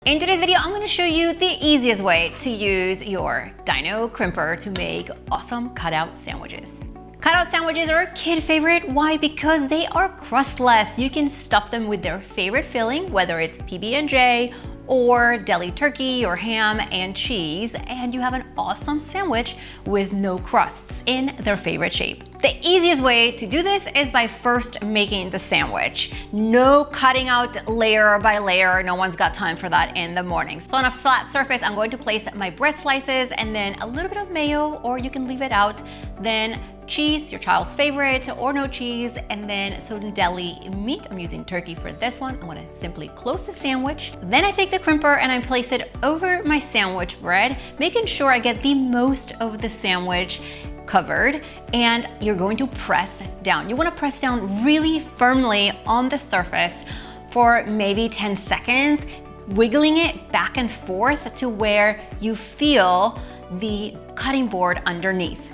In today's video, I'm going to show you the easiest way to use your dino crimper to make awesome cutout sandwiches. Cutout sandwiches are a kid favorite. Why? Because they are crustless. You can stuff them with their favorite filling, whether it's PB&J or deli turkey or ham and cheese, and you have an awesome sandwich with no crusts in their favorite shape. The easiest way to do this is by first making the sandwich. No cutting out layer by layer. No one's got time for that in the morning. So on a flat surface, I'm going to place my bread slices and then a little bit of mayo, or you can leave it out. Then cheese, your child's favorite, or no cheese, and then some deli meat. I'm using turkey for this one. I'm gonna simply close the sandwich. Then I take the crimper and I place it over my sandwich bread, making sure I get the most of the sandwich covered, and you're going to press down. You wanna press down really firmly on the surface for maybe 10 seconds, wiggling it back and forth to where you feel the cutting board underneath.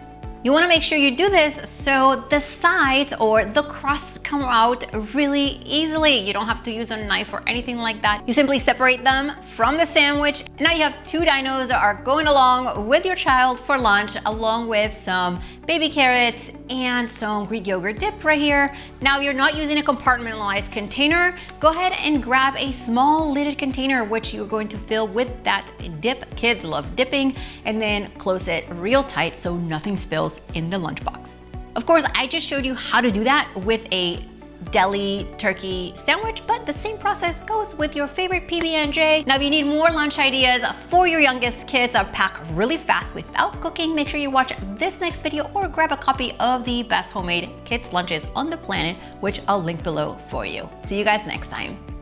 You wanna make sure you do this so the sides or the crust come out really easily. You don't have to use a knife or anything like that. You simply separate them from the sandwich. Now you have two dinos that are going along with your child for lunch, along with some baby carrots and some Greek yogurt dip right here. Now, if you're not using a compartmentalized container, go ahead and grab a small lidded container, which you're going to fill with that dip. Kids love dipping, and then close it real tight so nothing spills in the lunchbox. Of course, I just showed you how to do that with a deli turkey sandwich, but the same process goes with your favorite PB&J. Now, if you need more lunch ideas for your youngest kids that pack really fast without cooking, make sure you watch this next video or grab a copy of the best homemade kids lunches on the planet, which I'll link below for you. See you guys next time.